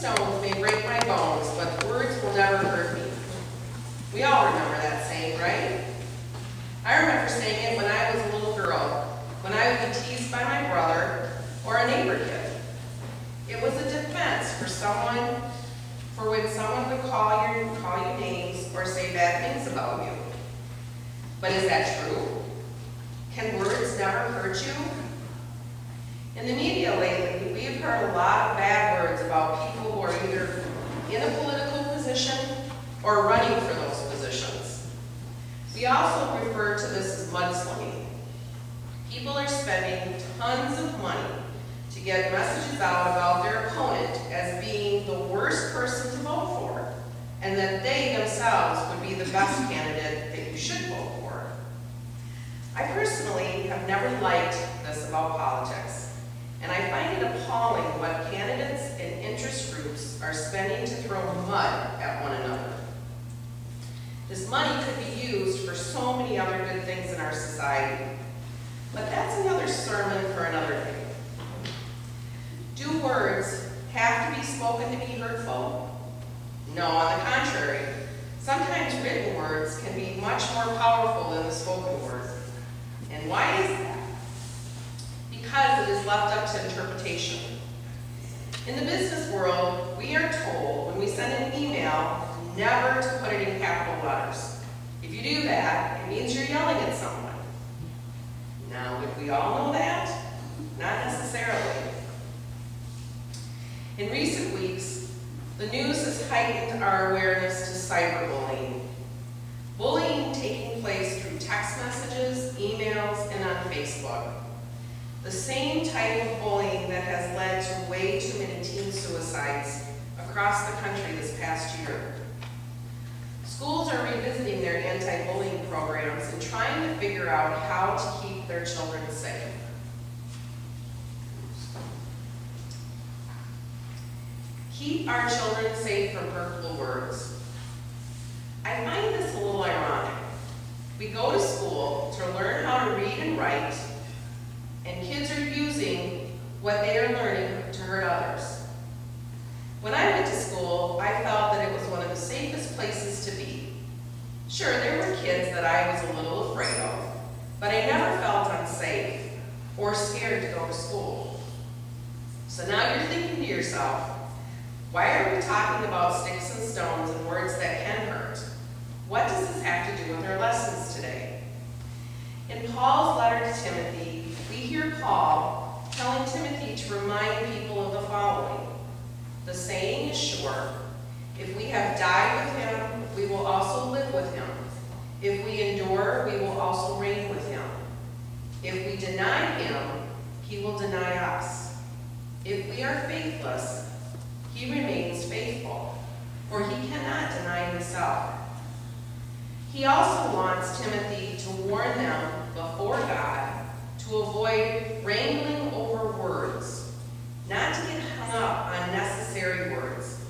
stones may break my bones, but words will never hurt me. We all remember that saying, right? I remember saying it when I was a little girl, when I would be teased by my brother or a neighbor kid. It was a defense for when someone would call you names or say bad things about you. But is that true? Can words never hurt you? In the media lately, we've heard a lot of bad words about people who are either in a political position or running for those positions. We also refer to this as mudslinging. People are spending tons of money to get messages out about their opponent as being the worst person to vote for, and that they themselves would be the best candidate that you should vote for. I personally have never liked this about politics. And I find it appalling what candidates and interest groups are spending to throw mud at one another. This money could be used for so many other good things in our society. But that's another sermon for another day. Do words have to be spoken to be hurtful? No, on the contrary. Sometimes written words can be much more powerful than the spoken word. And why is that? Because it is left up to interpretation. In the business world, we are told when we send an email never to put it in capital letters. If you do that, it means you're yelling at someone. Now, would we all know that? Not necessarily. In recent weeks, the news has heightened our awareness to cyberbullying. Bullying taking place through text messages, emails, and on Facebook. The same type of bullying that has led to way too many teen suicides across the country this past year. Schools are revisiting their anti-bullying programs and trying to figure out how to keep their children safe. Keep our children safe from hurtful words. I find this a little ironic. We go to school to learn how to read and write, and kids are using what they are learning to hurt others. When I went to school, I felt that it was one of the safest places to be. Sure, there were kids that I was a little afraid of, but I never felt unsafe or scared to go to school. So now you're thinking to yourself, why are we talking about sticks and stones and words that can hurt? What does this have to do with our lessons today? In Paul's letter to Timothy, we hear Paul telling Timothy to remind people of the following. The saying is sure, if we have died with him, we will also live with him. If we endure, we will also reign with him. If we deny him, he will deny us. If we are faithless, he remains faithful, for he cannot deny himself. He also wants Timothy to warn them before God to avoid wrangling over words, not to get hung up on necessary words,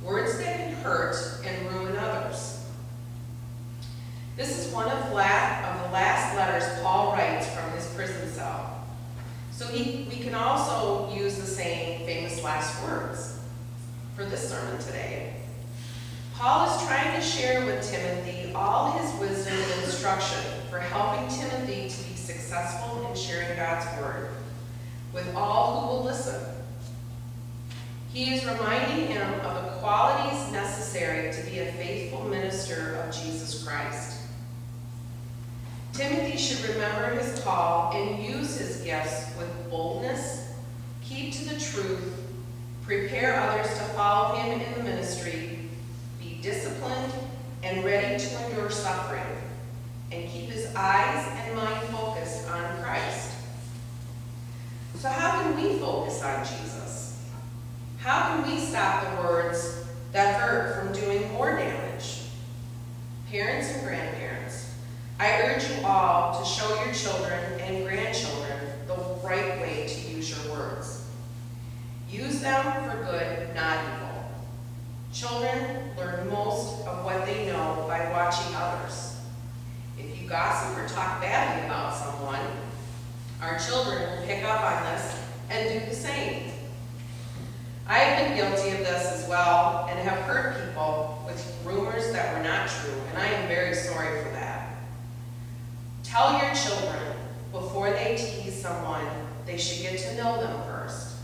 words that can hurt and ruin others. This is one of the last letters Paul writes from his prison cell. So we can also use the same famous last words for this sermon today. Paul is trying to share with Timothy all his wisdom and instruction for helping Timothy to be successful in sharing God's word with all who will listen. He is reminding him of the qualities necessary to be a faithful minister of Jesus Christ. Timothy should remember his call and use his gifts with boldness, keep to the truth, prepare others to follow him in the ministry, be disciplined and ready to endure suffering, and keep his eyes and mind focused on Christ. So how can we focus on Jesus? How can we stop the words that hurt from doing more damage? Parents and grandparents, I urge you all to show your children and grandchildren the right way to use your words. Use them for good, not evil. Children learn most of what they know by watching others. If you gossip or talk badly about someone, our children will pick up on this and do the same. I have been guilty of this as well and have hurt people with rumors that were not true, and I am very sorry for that. Tell your children before they tease someone, they should get to know them first.